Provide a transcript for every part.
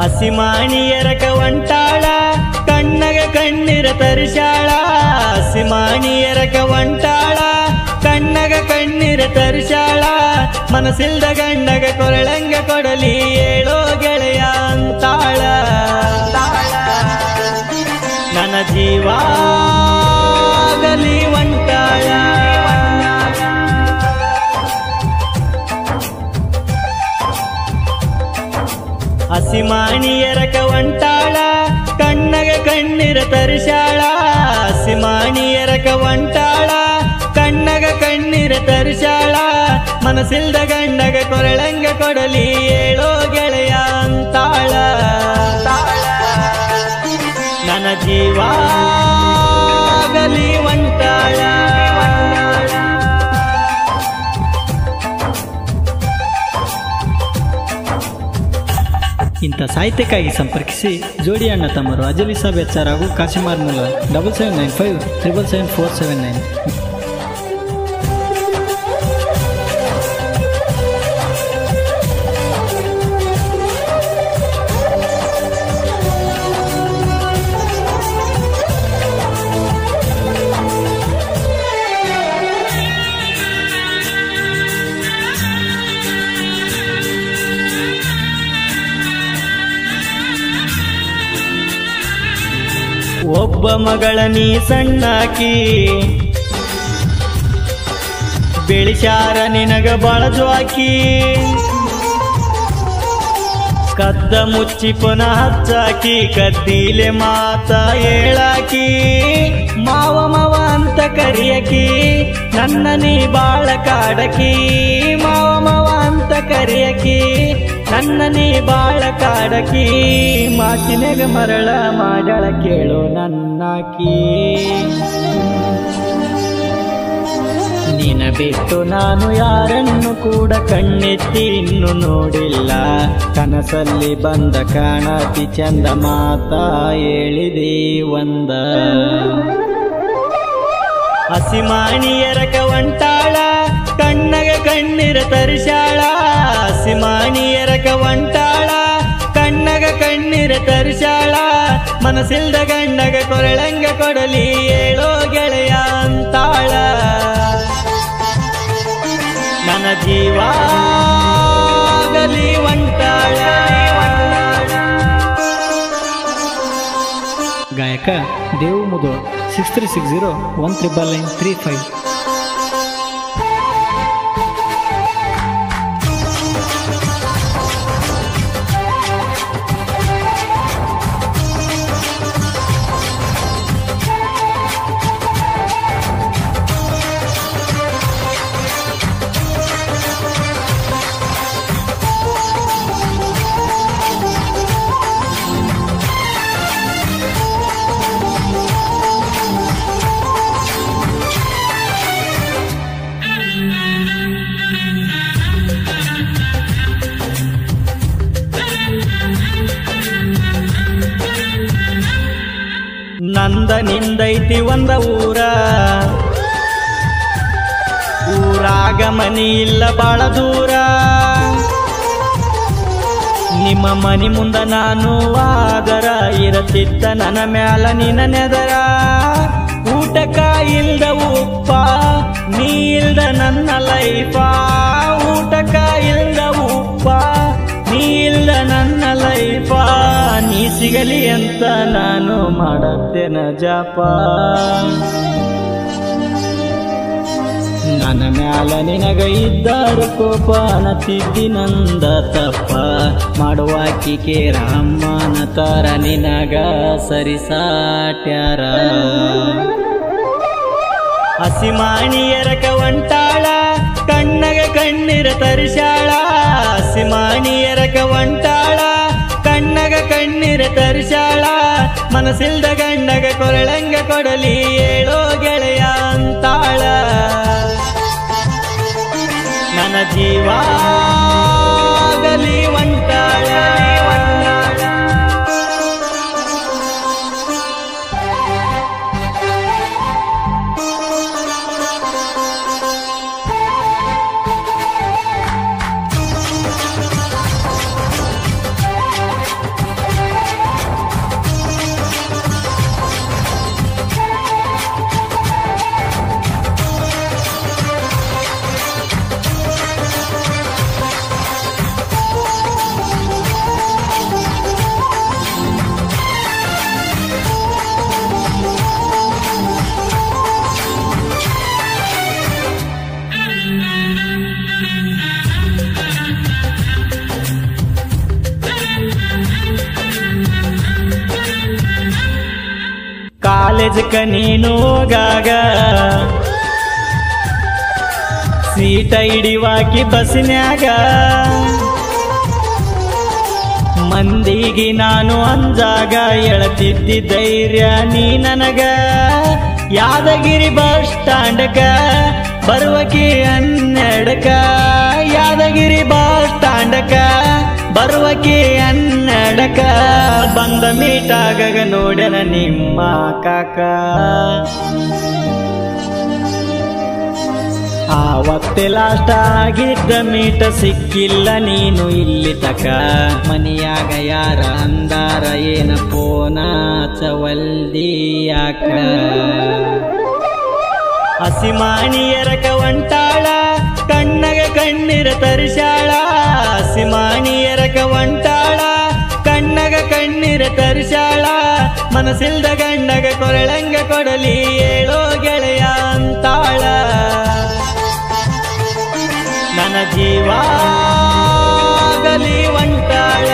ಹಸಿಮಾಣಿಯರಕ ಒಂಟಾಳ ಕಣ್ಣಗ ಕಣ್ಣಿರ ತರಿಸಾಳ ಹಸಿಮಾಣಿಯರಕ ಒಂಟಾಳ ಕಣ್ಣಗ ಕಣ್ಣಿರ ತರಿಸಾಳ ಮನಸ್ಸಿಲ್ದ ಗಂಡಗ ಕೊರಳಂಗ ಕೊಡಲಿ ಏಳೋ ಗೆಳೆಯ ಅಂತಾಳ ನನ್ನ ಜೀವಾಗಲಿ ಒಂಟಾಳ ಹಸಿಮಾಣಿಯರಕ ಒಂಟಾಳ ಕಣ್ಣಗ ಕಣ್ಣಿರ ತರಿಸಾಳ ಹಸಿಮಾಣಿಯರಕ ಒಂಟಾಳ ಕಣ್ಣಗ ಕಣ್ಣಿರ ತರಿಸಾಳ ಮನಸ್ಸಿಲ್ದ ಗಂಡಗ ಕೊರಳಂಗ ಕೊಡಲಿ ಏಳೋ ಗೆಳೆಯ ಅಂತಾಳ ನನ್ನ ಜೀವಾಗಲಿ ಒಂಟಾಳ ಇಂಥ ಸಾಹಿತ್ಯಕ್ಕಾಗಿ ಸಂಪರ್ಕಿಸಿ ಜೋಡಿ ಅಣ್ಣ ತಮ್ಮರು ಅಜಲಿ ಸಾಬ್ ಎಚ್ಆರ್ ಹಾಗೂ ಕಾಶಿಮಾರ್ ಮುಲ್ಲ 7795777479. ಒಬ್ಬ ಮಗಳ ನೀ ಸಣ್ಣಾಕಿ ಬೆಳಿಸಾರ ನಿನಗ ಬಳಜುವಾಕಿ ಕದ್ದ ಮುಚ್ಚಿ ಪುನಃ ಹಚ್ಚಾಕಿ ಕದ್ದೀಲೆ ಮಾತ ಹೇಳಾಕಿ ಮಾವ ಮಾವ ಅಂತ ಕರಿಯಕಿ ನನ್ನ ನೀ ಬಾಳ ಕಾಡಕಿ ಮಾವ ಮಾವ ಅಂತ ಕರಿಯಕಿ ನನ್ನ ನೀ ಬಾಳ ಕಾಡಕಿ ಮಾತಿನಾಗ ಮರಳ ಮಾಡಳ ಕೇಳು ನನ್ನಾಕಿ ನಿನ ಬಿಟ್ಟು ನಾನು ಯಾರನ್ನು ಕೂಡ ಕಣ್ಣೆತ್ತಿ ಇನ್ನು ನೋಡಿಲ್ಲ ಕನಸಲ್ಲಿ ಬಂದ ಕಾಣತಿ ಚಂದ ಮಾತಾ ಹೇಳಿದೆ ಒಂದ ಹಸಿಮಾಣಿಯರಕ ಒಂಟಾಳ ಕಣ್ಣಗ ಕಣ್ಣಿರ ತರಿಸಾಳ ಹಸಿಮಾಣಿಯರಕ ಒಂಟಾಳ ಕಣ್ಣಗ ಕಣ್ಣಿರ ತರಿಸಾಳ ಮನಸ್ಸಿಲ್ದ ಗಂಡಗ ಕೊರಳಂಗ ಕೊಡಲಿ ಏಳೋ ಗೆಳೆಯ ಅಂತಾಳ ನನ್ನ ಜೀವಾಗಲಿ ಒಂಟಾಳ ಗಾಯಕ ದೇವು ಮುದೋಳ್ 6360 19935. ನಂದ ನಿಂದೈತಿ ಒಂದ ಊರಾಗ ಮನಿ ಇಲ್ಲ ಬಾಳ ದೂರ ನಿಮ್ಮ ಮನಿ ಮುಂದ ನಾನು ಆದರ ಇರತಿತ್ತ ನನ್ನ ಮ್ಯಾಲ ನಿನ್ನ ನೆದರ ಊಟಕ ಇಲ್ದ ಉಪ್ಪ ನೀ ಇಲ್ದ ನನ್ನ ಲೈಫ ಊಟಕ ಇಲ್ದ ಉಪ್ಪ ನೀ ಇಲ್ದ ನನ್ನ ಲೈಫ ನೀ ಸಿಗಲಿ ಅಂತ ನಾನು ಮಾಡತ್ತೇನ ಜಪ ನನ್ನ ಮ್ಯಾಲ ನಿನಗ ಇದ್ದಾರು ಕೋಪ ಅನ್ನತಿದ್ದಿ ನಂದ ತಪ್ಪ ಮಾಡುವಾಕಿ ಕೇರಮ್ಮನ ತರ ನಿನಗ ಸರಿಸಾಟ್ಯಾರ ಹಸಿಮಾಣಿಯರಕ ಒಂಟಾಳ ಕಣ್ಣಗ ಕಣ್ಣಿರ ತರಿಸಾಳ ಹಸಿಮಾಣಿಯರಕ ಒಂಟಾಳ ಕಣ್ಣಗ ಕಣ್ಣಿರ ತರಿಸಾಳ ಮನಸ್ಸಿಲ್ದ ಗಂಡಗ ಕೊರಳಂಗ ಕೊಡಲಿ ಏಳೋ ಗೆಳೆಯ ಅಂತಾಳ ನನ್ನ ಜೀವಾಗಲಿ ಒಂಟಾಳ ಕಾಲೇಜಕ್ಕ ನೀನು ಹೋಗಾಗ ಸೀಟ ಹಿಡಿವಾಕಿ ಬಸ್ನ್ಯಾಗ ಮಂದಿಗೆ ನಾನು ಅಂಜಾಗ ಎಳತಿದ್ದಿ ಧೈರ್ಯ ನೀ ನನಗ ಯಾದಗಿರಿ ಬಸ್ ಸ್ಟ್ಯಾಂಡಕ ಬರುವಕಿ 12ಕ ಯಾದಗಿರಿ ಬಸ್ ಸ್ಟ್ಯಾಂಡಕ ಬರುವಕಿ 12ಕ ಬಂದ ಮೀಟಾಗ ನೋಡ್ಯನ ನಿಮ್ಮ ಕಾಕ ಆವತ್ತೆ ಲಾಸ್ಟ್ ಆಗಿದ್ದ ಮೀಟ ಸಿಕ್ಕಿಲ್ಲ ನೀನು ಇಲ್ಲಿ ತಕ ಮನಿಯಾಗ ಯಾರ ಅಂದಾರ ಏನ ಪೋನ ಚವಲ್ದಿ ಯಾಕ ಹಸಿಮಾಣಿಯರಕ ಒಂಟಾಳ ಕಣ್ಣಗ ಕಣ್ಣೀರ ತರಿಸಾಳ ಹಸಿಮಾಣಿಯರಕ ಒಂಟಾಳ ಕಣ್ಣಗ ಕಣ್ಣೀರ ತರಿಸಾಳ ಮನಸ್ಸಿಲ್ದ ಗಂಡಗ ಕೊರಳಂಗ ಕೊಡಲಿ ಹೇಳೋ ಗೆಳೆಯ ಅಂತಾಳ ನನ್ನ ಜೀವಾಗಲಿ ಒಂಟಾಳ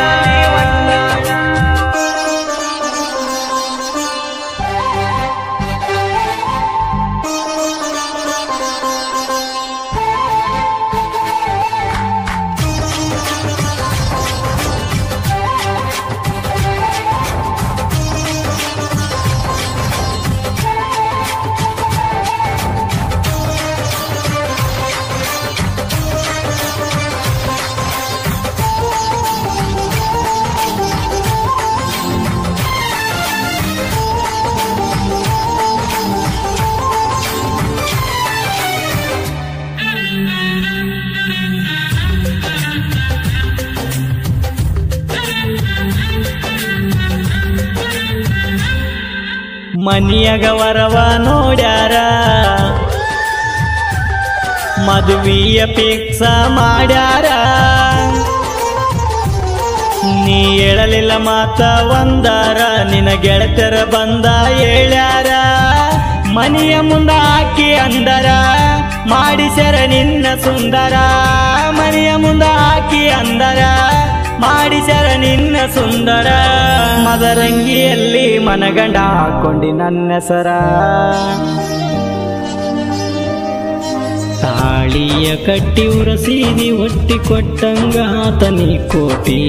ಮನಿಯಗ ವರವ ನೋಡ್ಯಾರ ಮದುವೆಯ ಫಿಕ್ಸ ಮಾಡ್ಯಾರ ನೀ ಹೇಳಲಿಲ್ಲ ಮಾತ ಒಂದಾರ ನಿನ ಗೆಳತರ ಬಂದ ಹೇಳ್ಯಾರ ಮನಿಯ ಮುಂದ ಹಾಕಿ ಅಂದರ ಮಾಡಿಸರ ನಿನ್ನ ಸುಂದರ ಮನಿಯ ಮುಂದ ಹಾಕಿ ಅಂದರ ಮಾಡಿಸರ ನಿನ್ನ ಸುಂದರ ಮದರಂಗಿಯಲ್ಲಿ ಮನಗಂಡ ಹಾಕೊಂಡಿ ನನ್ನ ಹೆಸರ ತಾಳಿಯ ಕಟ್ಟಿ ಉರಸೀದಿ ಒಟ್ಟಿ ಕೊಟ್ಟಂಗ ಆತನಿ ಕೋಟಿ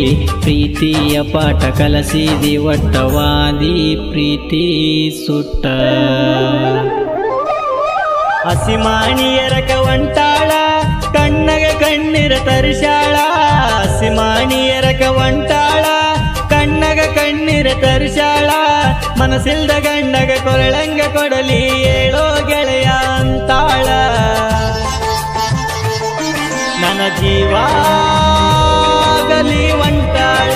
ಪ್ರೀತಿಯ ಪಾಠ ಕಲಸೀದಿ ಒಟ್ಟವಾದಿ ಪ್ರೀತಿ ಸುಟ್ಟ ಹಸಿಮಾಣಿಯರಕ ಒಂಟಾಳ ಕಣ್ಣಗ ಕಣ್ಣೀರ ತರಿಸಾಳ ಹಸಿಮಾಣಿಯರಕ ಒಂಟಾಳ ಕಣ್ಣಗ ಕಣ್ಣೀರ ತರಿಸಾಳ ಮನಸ್ಸಿಲ್ದ ಗಂಡಗ ಕೊರಳಂಗ ಕೊಡಲಿ ಹೇಳೋ ಗೆಳೆಯ ಅಂತಾಳ ನನ್ನ ಜೀವಾಗಲಿ ಒಂಟಾಳ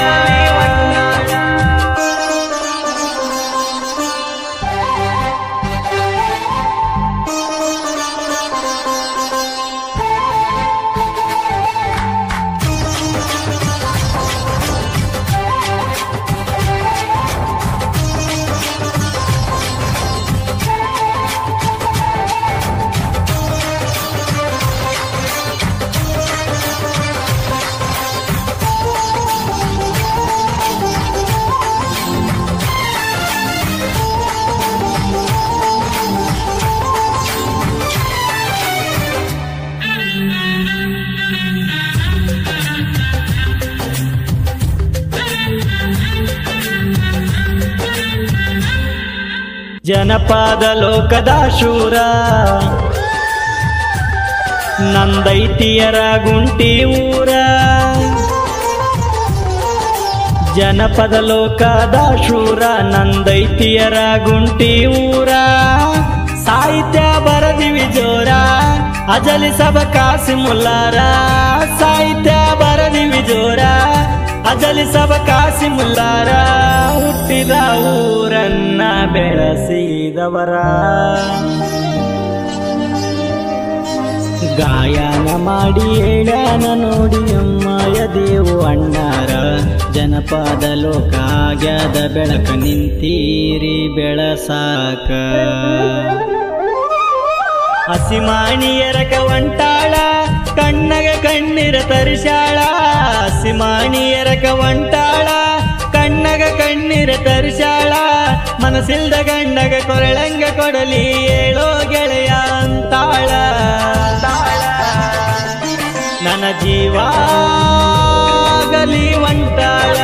ಜನಪದ ಲೋಕದ ಶೂರ ನಂದೈತಿಯರ ಗುಂಟಿ ಊರ ಜನಪದ ಲೋಕದ ಶೂರ ನಂದೈತಿಯರ ಗುಂಟಿ ಊರ ಸಾಹಿತ್ಯ ಬರದಿವಿ ಜೋರ ಅಜಲಿ ಸಬ ಕಾಸಿ ಮುಲ್ಲಾರ ಸಾಹಿತ್ಯ ಬರದಿವಿ ಜೋರ ಅಜಲಿ ಸಬ ಕಾಸಿ ಮುಲ್ಲಾರ ಹುಟ್ಟಿದ ಊರನ್ನ ಬೆಳೆಸಿದವರ ಗಾಯನ ಮಾಡಿ ಹೇಳ್ಯಾನ ನೋಡಿ ಅಮ್ಮಯ ದೇವು ಅಣ್ಣಾರ ಜನಪದ ಲೋಕ ಆಗ್ಯಾದ ಬೆಳಕ ನಿಂತೀರಿ ಬೆಳಸಾಕ ಹಸಿಮಾಣಿಯರಕ ಒಂಟಾಳ ಕಣ್ಣಗ ಕಣ್ಣೀರ ತರಿಸಾಳ ಹಸಿಮಾಣಿಯರಕ ಒಂಟಾಳ ಕಣ್ಣಗ ಕಣ್ಣೀರ ತರಿಸಾಳ ಮನಸ್ಸಿಲ್ದ ಗಂಡಗ ಕೊರಳಂಗ ಕೊಡಲಿ ಹೇಳೋ ಗೆಳೆಯ ಅಂತಾಳ ನನ್ನ ಜೀವಾಗಲಿ ಒಂಟಾಳ